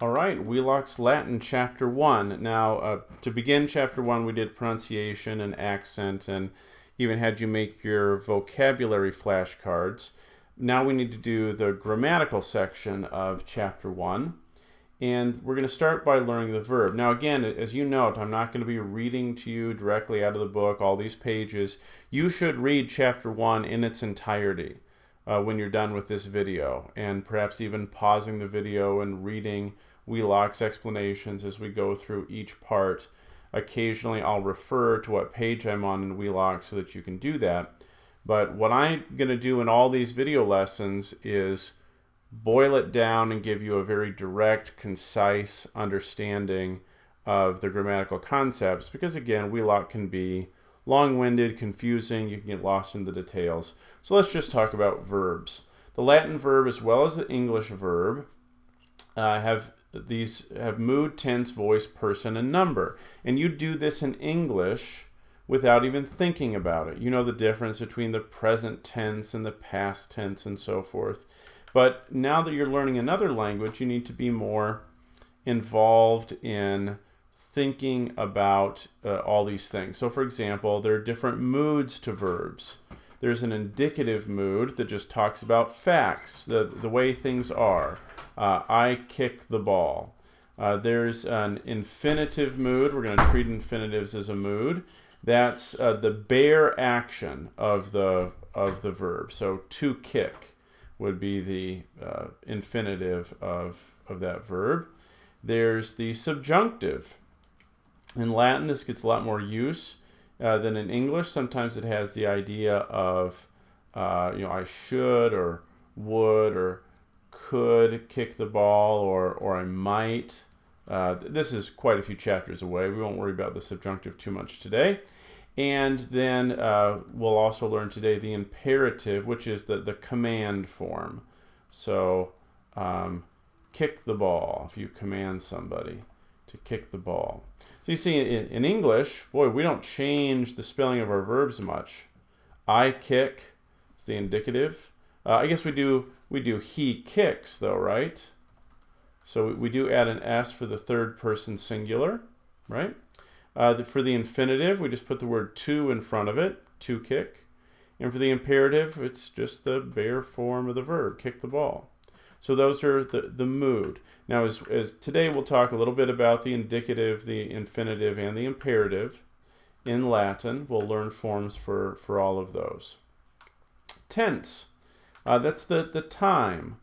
All right, Wheelock's Latin Chapter 1. Now, to begin Chapter 1, we did pronunciation and accent and even had you make your vocabulary flashcards. Now we need to do the grammatical section of Chapter 1. And we're going to start by learning the verb. Now, again, as you note, I'm not going to be reading to you directly out of the book, all these pages. You should read Chapter 1 in its entirety when you're done with this video, and perhaps even pausing the video and reading Wheelock's explanations as we go through each part. Occasionally I'll refer to what page I'm on in Wheelock so that you can do that. But what I'm going to do in all these video lessons is boil it down and give you a very direct, concise understanding of the grammatical concepts, because again, Wheelock can be long-winded, confusing, you can get lost in the details. So let's just talk about verbs. The Latin verb as well as the English verb have mood, tense, voice, person, and number. And you do this in English without even thinking about it. You know the difference between the present tense and the past tense and so forth. But now that you're learning another language, you need to be more involved in thinking about all these things. So for example, there are different moods to verbs. There's an indicative mood that just talks about facts, the way things are. I kick the ball. There's an infinitive mood. We're going to treat infinitives as a mood. That's the bare action of the verb. So to kick would be the infinitive of that verb. There's the subjunctive. In Latin, this gets a lot more use than in English. Sometimes it has the idea of, I should or would or could kick the ball, or I might. This is quite a few chapters away. We won't worry about the subjunctive too much today. And then we'll also learn today the imperative, which is the command form. So kick the ball, if you command somebody to kick the ball. So you see, in English, boy, we don't change the spelling of our verbs much. I kick is the indicative. I guess we do he kicks, though, right? So we do add an S for the third person singular, right? For the infinitive, we just put the word to in front of it, to kick. And for the imperative, it's just the bare form of the verb, kick the ball. So those are the mood. Now, as today we'll talk a little bit about the indicative, the infinitive, and the imperative. In Latin, we'll learn forms for all of those. Tense. That's the time.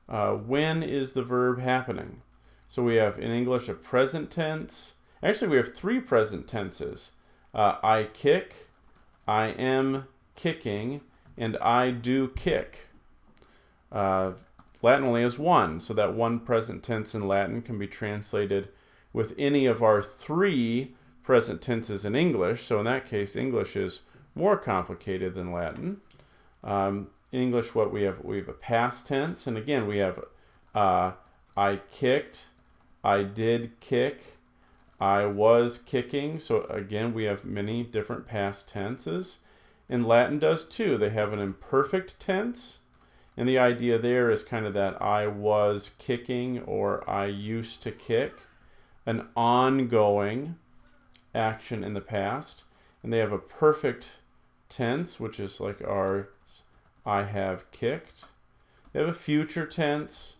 When is the verb happening? So we have in English a present tense. Actually, we have three present tenses. I kick, I am kicking, and I do kick. Latin only has one, so that one present tense in Latin can be translated with any of our three present tenses in English. So in that case, English is more complicated than Latin. In English, what we have a past tense, and again we have I kicked, I did kick, I was kicking. So again, we have many different past tenses. And Latin does too. They have an imperfect tense, and the idea there is kind of that I was kicking or I used to kick, an ongoing action in the past. And they have a perfect tense, which is like our I have kicked. They have a future tense,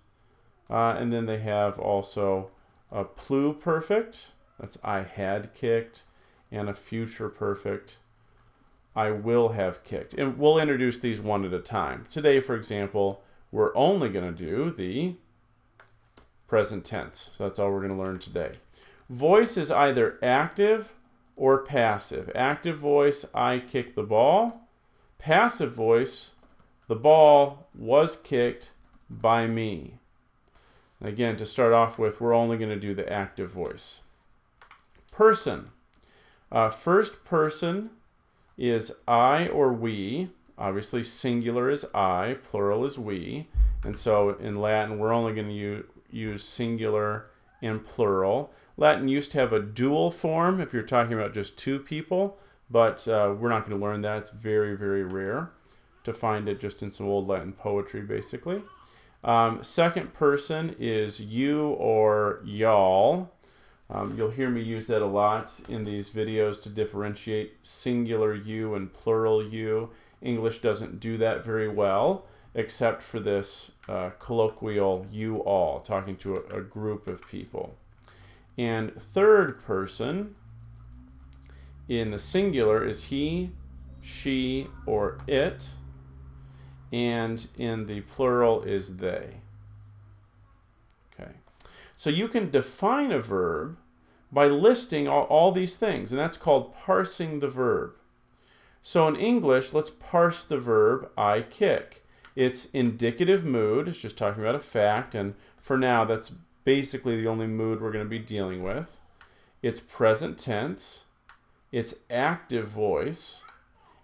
and then they have also a pluperfect, that's I had kicked, and a future perfect, I will have kicked. And we'll introduce these one at a time. Today, for example, we're only going to do the present tense. So that's all we're going to learn today. Voice is either active or passive. Active voice, I kick the ball. Passive voice, the ball was kicked by me. Again, to start off with, we're only going to do the active voice. Person. First person is I or we. Obviously, singular is I, plural is we. And so in Latin, we're only going to use singular and plural. Latin used to have a dual form if you're talking about just two people, but we're not going to learn that. It's very, very rare to find it just in some old Latin poetry, basically. Second person is you or y'all. You'll hear me use that a lot in these videos to differentiate singular you and plural you. English doesn't do that very well, except for this colloquial you all, talking to a group of people. And third person in the singular is he, she, or it. And in the plural is they. Okay. So you can define a verb by listing all these things, and that's called parsing the verb. So in English, let's parse the verb I kick. It's indicative mood. It's just talking about a fact, and for now, that's basically the only mood we're going to be dealing with. It's present tense. It's active voice.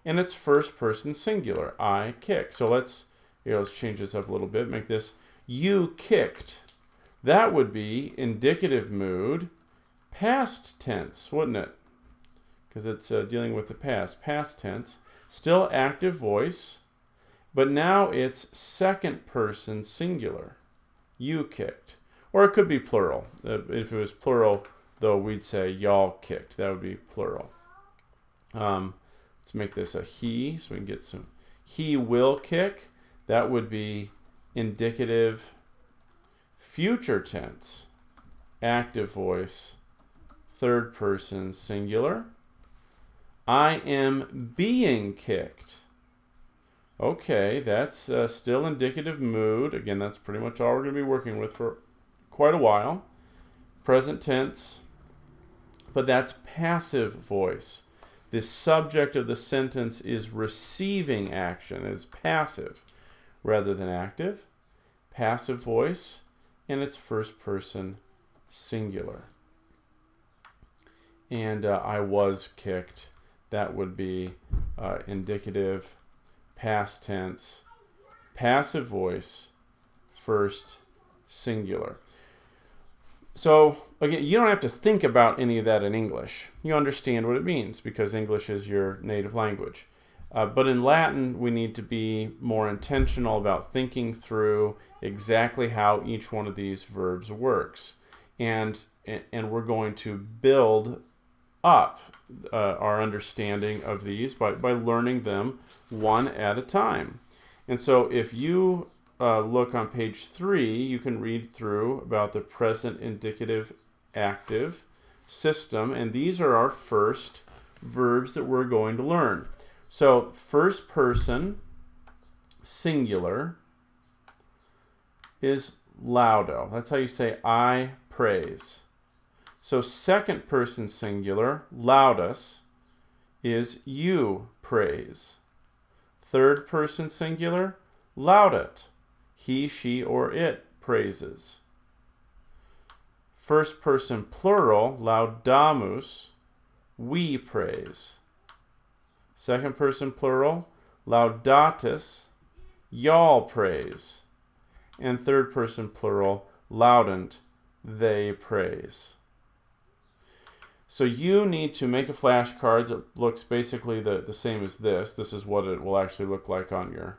And it's first person singular, I kick. So let's change this up a little bit, make this you kicked. That would be indicative mood, past tense, wouldn't it? Because it's dealing with the past tense. Still active voice, but now it's second person singular, you kicked. Or it could be plural. If it was plural, though, we'd say y'all kicked. That would be plural. Let's make this a he, so we can get some. He will kick. That would be indicative future tense, active voice, third person singular. I am being kicked. Okay, that's still indicative mood. Again, that's pretty much all we're going to be working with for quite a while. Present tense, but that's passive voice. The subject of the sentence is receiving action, is passive rather than active. Passive voice, and it's first person singular. And I was kicked. That would be indicative, past tense, passive voice, first singular. So, again, you don't have to think about any of that in English. You understand what it means because English is your native language. But in Latin, we need to be more intentional about thinking through exactly how each one of these verbs works. And we're going to build up our understanding of these by learning them one at a time. And so if you look on page 3, you can read through about the present indicative active system, and these are our first verbs that we're going to learn. So first person singular is laudo. That's how you say I praise. So second person singular, laudus, is you praise. Third person singular, laudet. He, she, or it praises. First person plural, laudamus, we praise. Second person plural, laudatus, y'all praise. And third person plural, laudant, they praise. So you need to make a flashcard that looks basically the same as this. This is what it will actually look like on your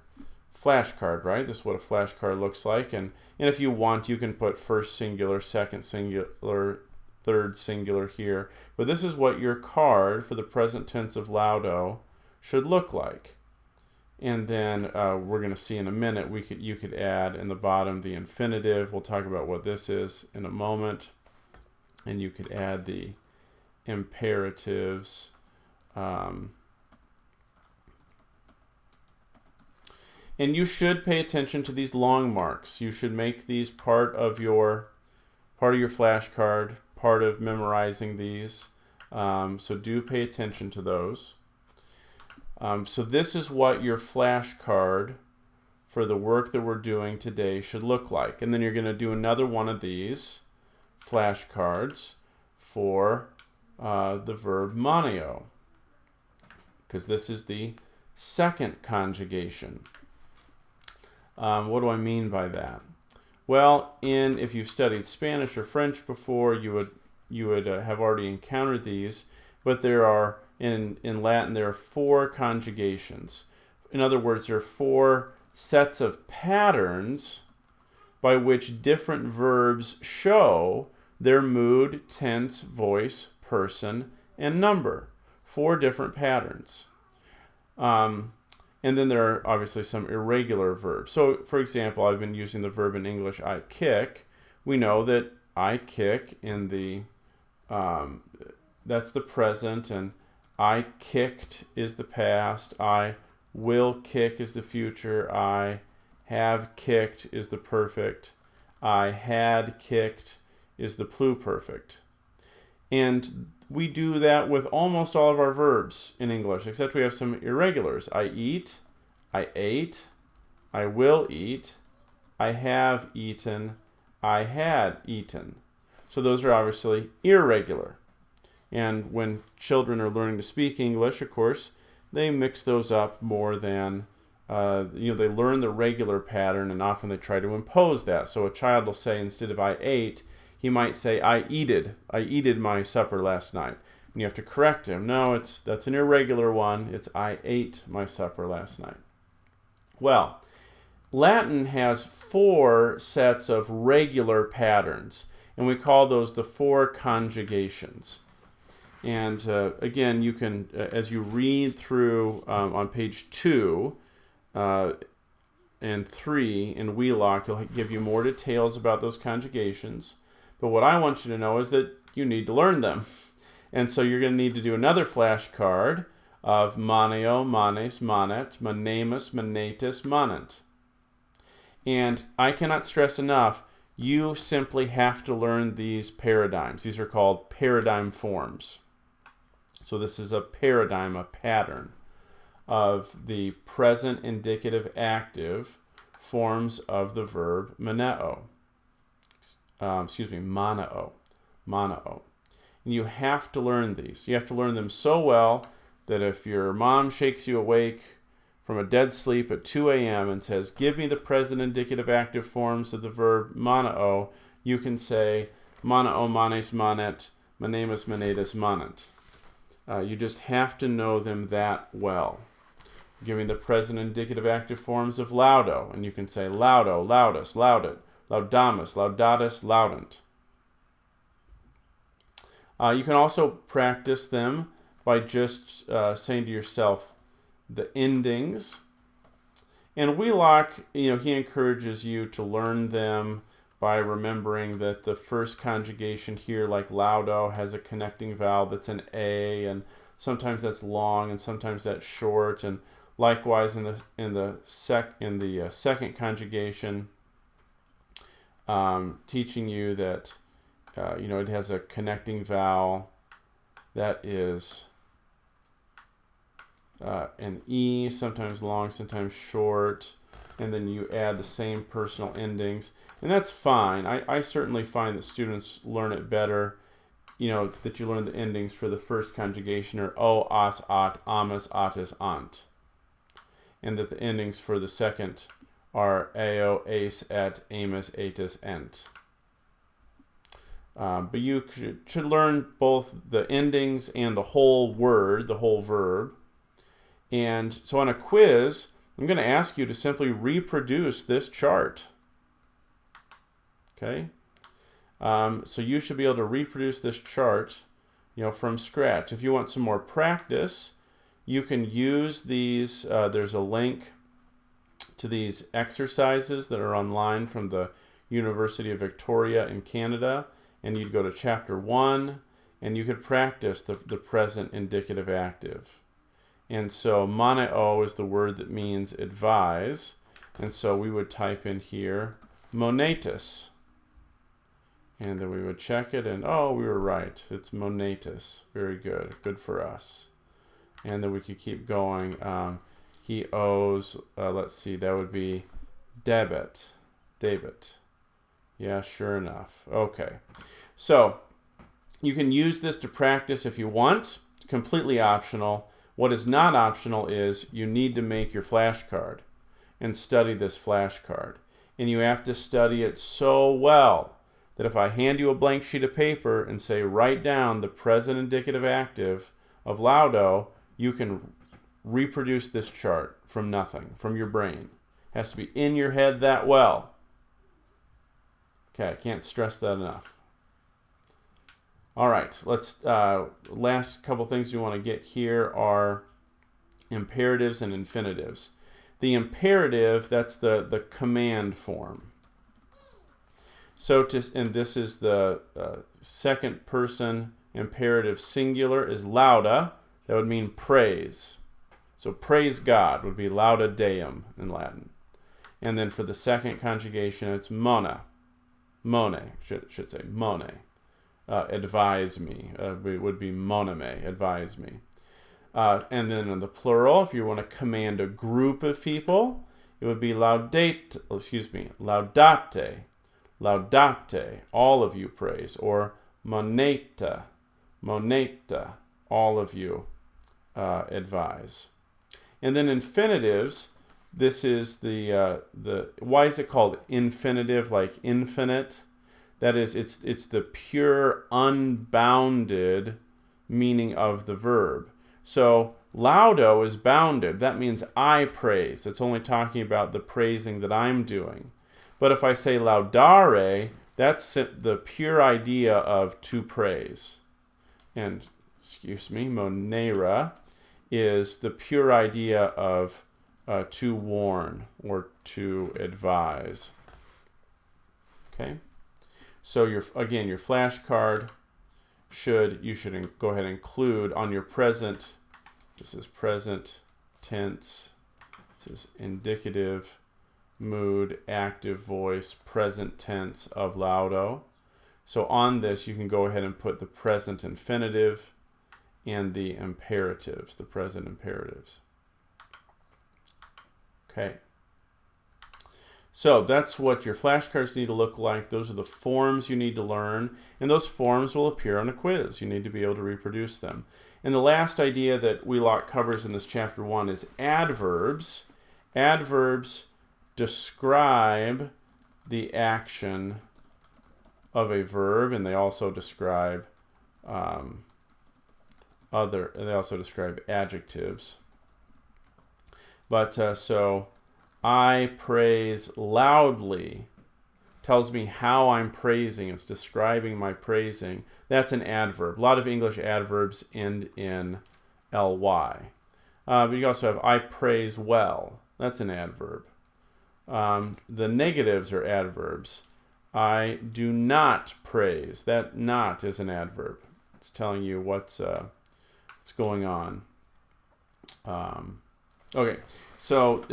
flashcard, right? This is what a flashcard looks like. And if you want, you can put first singular, second singular, third singular here. But this is what your card for the present tense of laudo should look like. And then we're going to see in a minute, you could add in the bottom the infinitive. We'll talk about what this is in a moment. And you could add the imperatives. And you should pay attention to these long marks. You should make these part of your flashcard, part of memorizing these. So do pay attention to those. So this is what your flashcard for the work that we're doing today should look like. And then you're going to do another one of these flashcards for the verb moneo, because this is the second conjugation. What do I mean by that? Well, if you've studied Spanish or French before, you would have already encountered these, but there are in Latin there are 4 conjugations. In other words, there are 4 sets of patterns by which different verbs show their mood, tense, voice, person, and number. 4 different patterns. And then there are obviously some irregular verbs. So, for example, I've been using the verb in English, I kick. We know that I kick in the, that's the present, and I kicked is the past. I will kick is the future. I have kicked is the perfect. I had kicked is the pluperfect. And we do that with almost all of our verbs in English, except we have some irregulars. I eat, I ate, I will eat, I have eaten, I had eaten. So those are obviously irregular. And when children are learning to speak English, of course, they mix those up more than, they learn the regular pattern, and often they try to impose that. So a child will say, instead of I ate, he might say, I eated my supper last night. And you have to correct him. No, that's an irregular one. It's I ate my supper last night. Well, Latin has 4 sets of regular patterns, and we call those the 4 conjugations. And again, you can, as you read through on page 2 and 3 in Wheelock, it'll give you more details about those conjugations. But what I want you to know is that you need to learn them. And so you're going to need to do another flashcard of maneo, manes, manet, manemus, manetis, manent. And I cannot stress enough, you simply have to learn these paradigms. These are called paradigm forms. So this is a paradigm, a pattern of the present indicative active forms of the verb maneo. Maneo. And you have to learn these. You have to learn them so well that if your mom shakes you awake from a dead sleep at 2 a.m. and says, give me the present indicative active forms of the verb maneo, you can say, maneo, manes, manet, manemus, manetis, manent. You just have to know them that well. Give me the present indicative active forms of laudo, and you can say laudo, laudus, laudit, laudamus, laudatus, laudant. You can also practice them by just saying to yourself the endings. And Wheelock, he encourages you to learn them by remembering that the first conjugation here, like laudo, has a connecting vowel that's an A, and sometimes that's long and sometimes that's short. And likewise in the second conjugation, teaching you that it has a connecting vowel that is an E, sometimes long, sometimes short, and then you add the same personal endings. And that's fine. I certainly find that students learn it better, that you learn the endings for the first conjugation are o, as, at, amas, atis, ant. And that the endings for the second are eo, ace, et, amus, atis, ent. But you should learn both the endings and the whole word, the whole verb. And so on a quiz, I'm going to ask you to simply reproduce this chart. Okay? So you should be able to reproduce this chart, from scratch. If you want some more practice, you can use these. There's a link to these exercises that are online from the University of Victoria in Canada. And you'd go to chapter 1, and you could practice the present indicative active. And so maneo is the word that means advise. And so we would type in here monetis. And then we would check it, and oh, we were right. It's monetis. Very good. Good for us. And then we could keep going. He owes, let's see, that would be debit. Yeah, sure enough. Okay. So you can use this to practice if you want. Completely optional. What is not optional is you need to make your flashcard and study this flashcard. And you have to study it so well that if I hand you a blank sheet of paper and say write down the present indicative active of laudo, you can reproduce this chart from nothing, from your brain. It has to be in your head that well. Okay, I can't stress that enough. All right, let's, last couple things we want to get here are imperatives and infinitives. The imperative, that's the command form. So, and this is the second person imperative singular is lauda. That would mean praise. So praise God would be lauda Deum in Latin. And then for the second conjugation, it's mona. Mone, should say mone. Advise me. It would be moname, advise me. And then in the plural, if you want to command a group of people, it would be laudate, laudate, laudate, all of you praise, or moneta, moneta, all of you advise. And then infinitives, this is the why is it called infinitive, like infinite? That is, it's the pure, unbounded meaning of the verb. So laudo is bounded. That means I praise. It's only talking about the praising that I'm doing. But if I say laudare, that's the pure idea of to praise. And, monera is the pure idea of to warn or to advise. Okay? So your flashcard you should go ahead and include on your present. This is present tense. This is indicative mood, active voice, present tense of laudo. So on this, you can go ahead and put the present infinitive and the imperatives, the present imperatives. Okay. So that's what your flashcards need to look like. Those are the forms you need to learn, and those forms will appear on a quiz. You need to be able to reproduce them. And the last idea that Wheelock covers in this chapter 1 is adverbs. Adverbs describe the action of a verb, and they also describe adjectives. But so I praise loudly tells me how I'm praising. It's describing my praising. That's an adverb. A lot of English adverbs end in ly. But you also have I praise well. That's an adverb. The negatives are adverbs. I do not praise. That not is an adverb. It's telling you what's going on. Okay, so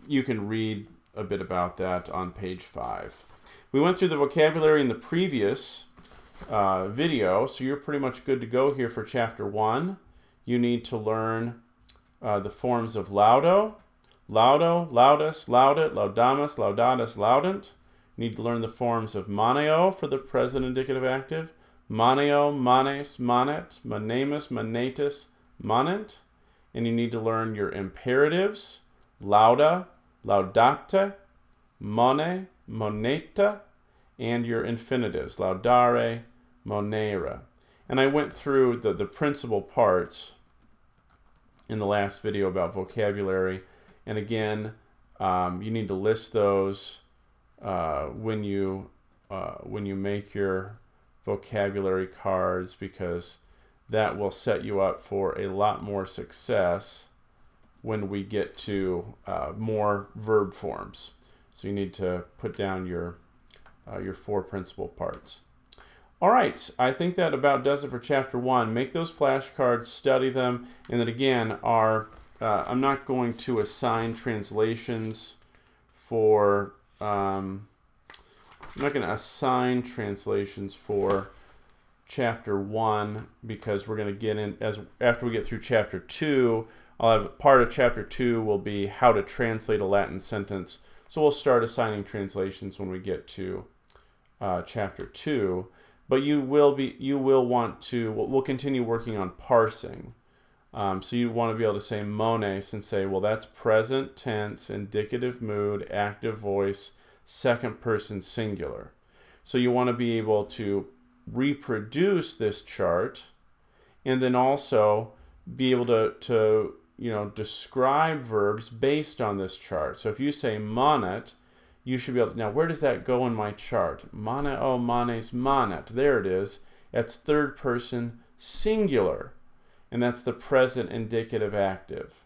you can read a bit about that on page 5. We went through the vocabulary in the previous video, so you're pretty much good to go here for chapter 1. You need to learn the forms of laudo, laudus, laudit, laudamus, laudatus, laudant. You need to learn the forms of maneo for the present indicative active, maneo, manes, manet, manemus, manetus, manent. And you need to learn your imperatives, lauda, laudate, mone, moneta, and your infinitives, laudare, monera. And I went through the principal parts in the last video about vocabulary. And again, you need to list those when you make your vocabulary cards, because that will set you up for a lot more success when we get to more verb forms. So you need to put down your 4 principal parts. All right, I think that about does it for chapter 1. Make those flashcards, study them, and then again, I'm not going to assign translations for chapter 1, because we're going to get in after we get through chapter 2. I'll have part of chapter 2 will be how to translate a Latin sentence. So we'll start assigning translations when we get to chapter 2. But we'll continue working on parsing. So you want to be able to say mones and say, well, that's present tense, indicative mood, active voice, second person singular. So you want to be able to reproduce this chart, and then also be able to describe verbs based on this chart. So if you say monet, you should be able to, now where does that go in my chart? Maneo, manes, manet. There it is. That's third person singular. And that's the present indicative active.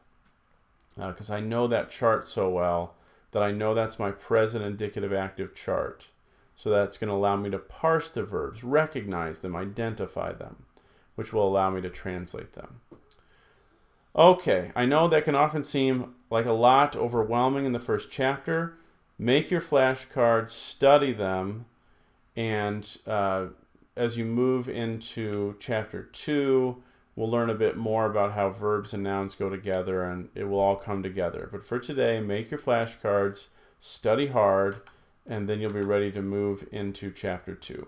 Because I know that chart so well that I know that's my present indicative active chart. So that's going to allow me to parse the verbs, recognize them, identify them, which will allow me to translate them. Okay, I know that can often seem like a lot overwhelming in the first chapter. Make your flashcards, study them, and as you move into chapter 2, we'll learn a bit more about how verbs and nouns go together, and it will all come together. But for today, make your flashcards, study hard, and then you'll be ready to move into chapter 2.